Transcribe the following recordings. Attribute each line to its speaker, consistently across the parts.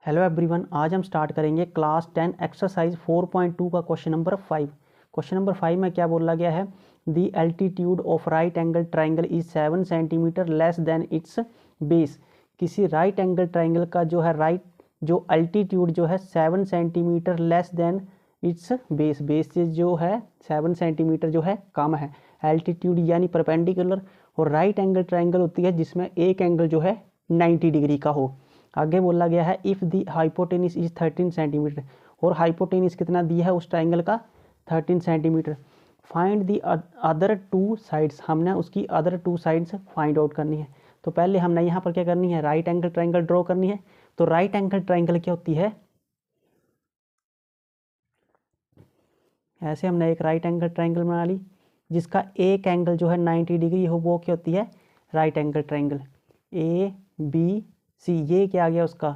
Speaker 1: Hello everyone, आज हम start करेंगे क्लास 10 एक्सरसाइज 4.2 का क्वेश्चन नंबर 5। क्वेश्चन नंबर 5 में क्या बोला गया है? The altitude of right angle triangle is 7 centimetre less than it's base. किसी राइट एंगल ट्राइंगल का जो अल्टीट्यूड जो है 7 centimetre less than it's base से जो है 7 सेंटीमीटर जो है कम है। एल्टीट्यूड यानी परपेंडिकुलर, और राइट एंगल ट्राइंगल होती है जिसमें एक एंगल जो है 90 डिग्री का हो। आगे बोला गया है if the hypotenuse is 13 centimetre, और हाइपोटेनिस कितना दिया है उस ट्राइंगल का? 13 centimetre. Find the other two sides, हमने उसकी other two sides find out करनी है। तो पहले हमने यहाँ पर क्या करनी है? राइट एंगल ट्राइंगल ड्रॉ करनी है। तो राइट एंगल ट्राइंगल क्या होती है? ऐसे हमने एक राइट एंगल ट्राइंगल बना ली जिसका एक एंगल जो है 90 डिग्री हो, वो क्या होती है? Right angle triangle. A B C, ये क्या आ गया? उसका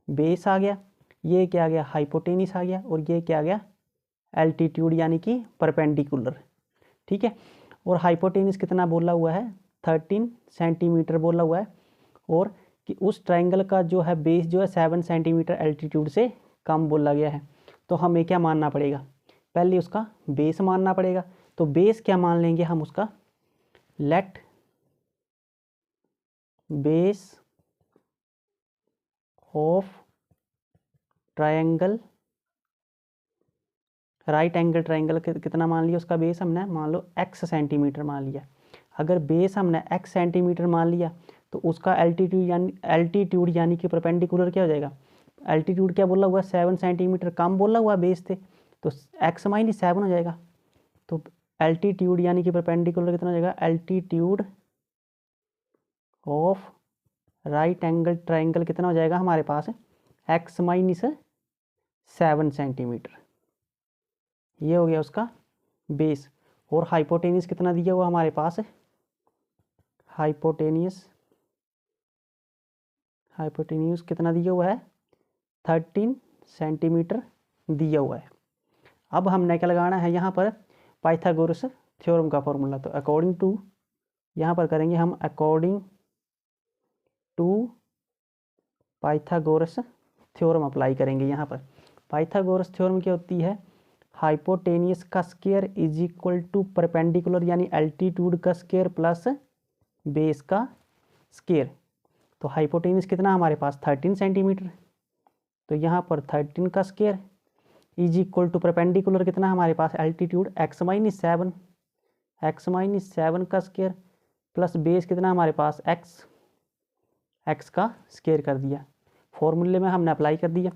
Speaker 1: बेस आ गया। ये क्या आ गया? हाइपोटेनिस आ गया। और ये क्या आ गया? एल्टीट्यूड यानी कि परपेंडिकुलर। ठीक है। और हाइपोटेनिस कितना बोला हुआ है? 13 सेंटीमीटर बोला हुआ है। और कि उस ट्राइंगल का जो है बेस जो है 7 सेंटीमीटर एल्टीट्यूड से कम बोला गया है। तो हमें क्या मानना पड़ेगा? पहले उसका बेस मानना पड़ेगा। तो बेस क्या मान लेंगे हम उसका? Let base of triangle, right angle triangle कितना मान लिया? उसका बेस हमने मान लो x सेंटीमीटर मान लिया। अगर बेस हमने x सेंटीमीटर मान लिया तो उसका एल्टीट्यूड यानी कि परपेंडिकुलर क्या हो जाएगा? एल्टीट्यूड क्या बोला हुआ? 7 सेंटीमीटर कम बोला हुआ बेस से, तो x माइनस 7 हो जाएगा। तो एल्टीट्यूड यानी कि परपेंडिकुलर कितना हो जाएगा? Altitude of right angle triangle कितना हो जाएगा हमारे पास? x minus 7 centimetre. ये हो गया उसका बेस। और हाइपोटेनियस कितना दिया हुआ हमारे पास? हाइपोटेनियस कितना दिया हुआ है? 13 सेंटीमीटर दिया हुआ है। अब हमने क्या लगाना है यहाँ पर? पाइथागोरस थ्योरम का फॉर्मूला। तो अकॉर्डिंग टू, यहाँ पर करेंगे हम according to Pythagoras theorem apply करेंगे यहाँ पर। पाइथागोरस थ्योरम क्या होती है? हाइपोटेनियस का square is equal to perpendicular यानी एल्टीट्यूड का स्क्वायर प्लस बेस का स्क्वायर। तो हाइपोटेनियस कितना हमारे पास? 13 सेंटीमीटर। तो यहाँ पर 13 का square is equal to perpendicular कितना हमारे पास? एल्टीट्यूड x माइनस 7, का स्क्वायर प्लस बेस कितना हमारे पास? x का स्क्वायर कर दिया। फॉर्मूले में हमने अप्लाई कर दिया।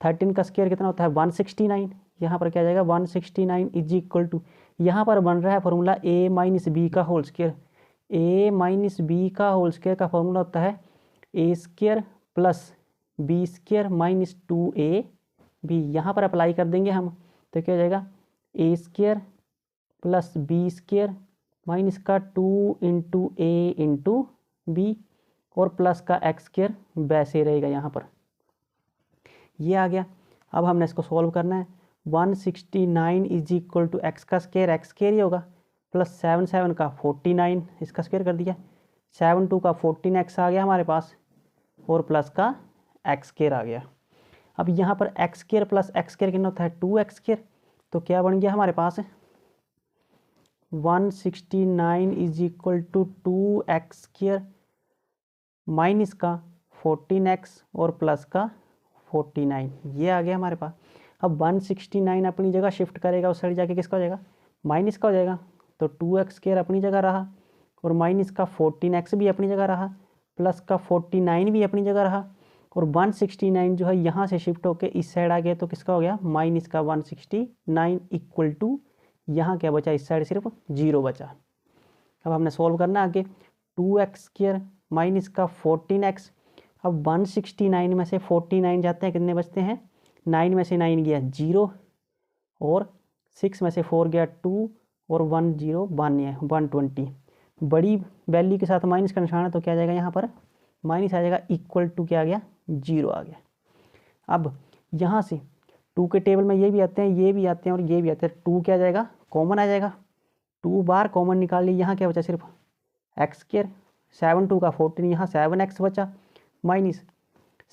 Speaker 1: 13 का स्क्वायर कितना होता है? 169। यहाँ पर क्या जाएगा? 169 इज इक्वल टू, यहाँ पर बन रहा है फॉर्मूला a माइनस बी का whole square. a minus b का होल स्क्वायर का फॉर्मूला होता है a square plus b square minus 2ab। यहाँ पर अप्लाई कर देंगे हम, तो क्या हो जाएगा? a square plus b square minus का 2 इंटू ए इंटू बी, और प्लस का एक्स स्क्वायर वैसे रहेगा यहाँ पर। ये आ गया। अब हमने इसको सॉल्व करना है। 169 इज इक्वल टू एक्स का स्क्वायर ही होगा, प्लस 7 का 49, इसका स्क्वायर कर दिया। 7 2 का 14x आ गया हमारे पास, और प्लस का एक्स स्क्वायर आ गया। अब यहाँ पर x square plus x square कितना होता है? 2x square. तो क्या बन गया हमारे पास? 169 is equal to 2x square minus का 14x और प्लस का 49, ये आ गया हमारे पास। अब 169 अपनी जगह शिफ्ट करेगा, उस साइड जाके किसका हो जाएगा? माइनस का हो जाएगा। तो 2x स्क्वायर अपनी जगह रहा, और माइनस का 14x भी अपनी जगह रहा, प्लस का 49 भी अपनी जगह रहा, और 169 जो है यहाँ से शिफ्ट होके इस साइड आ गया, तो किसका हो गया? माइनस का 169 इक्वल टू, यहाँ क्या बचा? इस साइड सिर्फ 0 बचा। अब हमने सॉल्व करना आगे। 2x स्क्वायर माइनस का 14x। अब 169 में से 49 जाते हैं, कितने बचते हैं? 9 में से 9 गया 0, और 6 में से 4 गया 2, और 1 0 1 है 120। बड़ी वैल्यू के साथ माइनस का निशान है, तो क्या आ जाएगा यहाँ पर? माइनस आ जाएगा, इक्वल टू क्या आ गया? 0 आ गया। अब यहाँ से 2 के टेबल में ये भी आते हैं, ये भी आते हैं, और ये भी आते हैं। 2 क्या आ जाएगा? कॉमन आ जाएगा। 2 बार कॉमन निकाल ली, यहाँ क्या बचा? सिर्फ एक्स स्क्वायर। 7 2 का 14, यहाँ 7x बचा, माइनस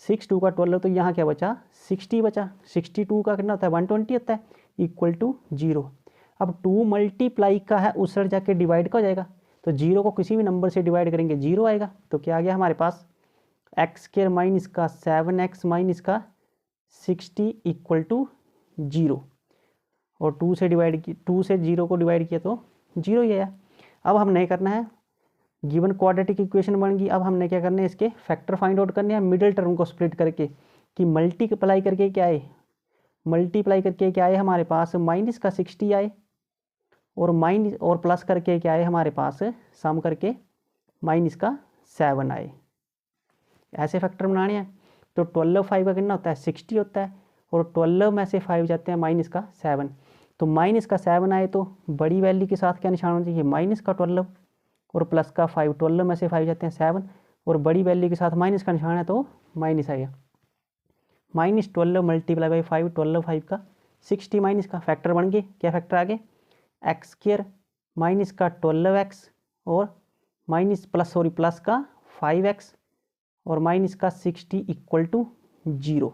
Speaker 1: 6 2 का 12 तो यहाँ क्या बचा 60 बचा। 62 का कितना होता है 120 होता है इक्वल टू 0। अब 2 मल्टीप्लाई का है उस साइड जाके डिवाइड का हो जाएगा, तो 0 को किसी भी नंबर से डिवाइड करेंगे 0 आएगा। तो क्या आ गया हमारे पास x² माइनस का 7x माइनस का 60 इक्वल टू 0। और 2 से 0 को डिवाइड किया तो 0 ही आया। अब हमने करना है गिवन क्वाड्रेटिक इक्वेशन बन गई। अब हमने क्या करना है इसके फैक्टर फाइंड आउट करने हैं मिडिल टर्म को स्प्लिट करके, कि मल्टीप्लाई करके क्या आए हमारे पास माइनस का 60 आए, और प्लस करके क्या आए हमारे पास सम करके माइनस का 7 आए। ऐसे फैक्टर बनाने हैं। तो 12 5 का कितना होता है 60 होता है, और 12 में से 5 जाते हैं माइनस का 7। तो माइनस का 7 आए तो बड़ी वैल्यू के साथ क्या निशान होना चाहिए माइनस का 12, और प्लस का 5। 12 में से 5 जाते हैं 7, और बड़ी वैल्यू के साथ माइनस का निशान है तो माइनस आएगा। -12 मल्टीप्लाई बाई 5, 12 5 का 60 माइनस का फैक्टर बन गए। क्या फैक्टर आ गए x² माइनस का 12x और प्लस का 5x और माइनस का 60 इक्वल टू 0।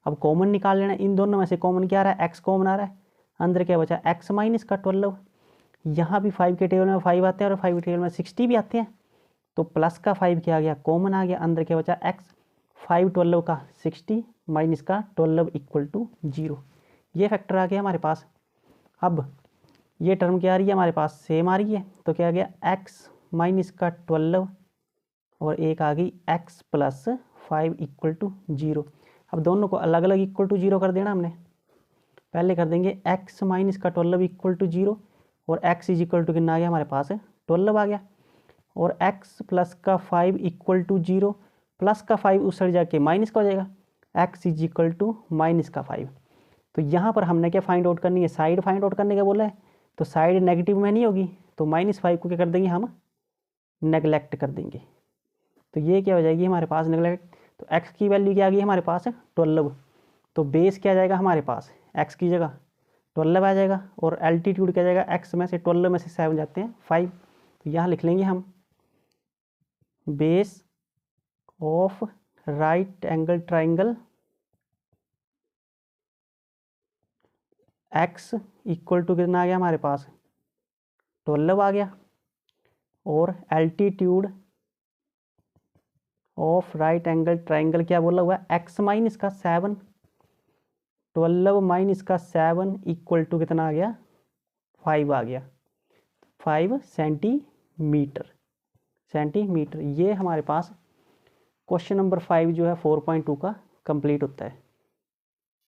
Speaker 1: अब कॉमन निकाल लेना, इन दोनों में से कॉमन क्या आ रहा है x कॉमन आ रहा है, अंदर क्या बचा x माइनस का 12। यहाँ भी 5 के टेबल में 5 आते हैं और 5 के टेबल में 60 भी आते हैं, तो प्लस का 5 क्या आ गया कॉमन आ गया, अंदर क्या बचा x 5 12 का 60 माइनस का 12 इक्वल टू 0। ये फैक्टर आ गया हमारे पास। अब ये टर्म क्या आ रही है हमारे पास सेम आ रही है, तो क्या आ गया x माइनस का 12 और एक आ गई x प्लस 5 इक्वल टू 0। अब दोनों को अलग अलग इक्वल टू 0 कर देना हमने। पहले कर देंगे x माइनस का 12 इक्वल टू 0, और x इज इक्वल टू कितना आ गया हमारे पास 12 आ गया, और x प्लस का 5 इक्वल टू 0, प्लस का 5 उस साइड जाके माइनस का हो जाएगा, x is equal to minus का 5। तो यहाँ पर हमने क्या फाइंड आउट करनी है साइड फाइंड आउट करने का बोला है, तो साइड नेगेटिव में नहीं होगी, तो -5 को क्या कर देंगे हम नेगलेक्ट कर देंगे। तो ये क्या हो जाएगी हमारे पास नेगलेक्ट। तो x की वैल्यू क्या आ गई हमारे पास 12, तो बेस क्या आ जाएगा हमारे पास x की जगह 12 आ जाएगा, और एल्टीट्यूड क्या जाएगा x में से 12 में से 7 जाते हैं 5। तो यहाँ लिख लेंगे हम base of right angle triangle x equal to कितना आ गया हमारे पास 12 आ गया, और altitude of right angle triangle क्या बोला हुआ है x माइनस का 7, 12 माइनस का 7 इक्वल टू कितना आ गया 5 आ गया, 5 सेंटीमीटर। ये हमारे पास क्वेश्चन नंबर 5 जो है 4.2 का कंप्लीट होता है।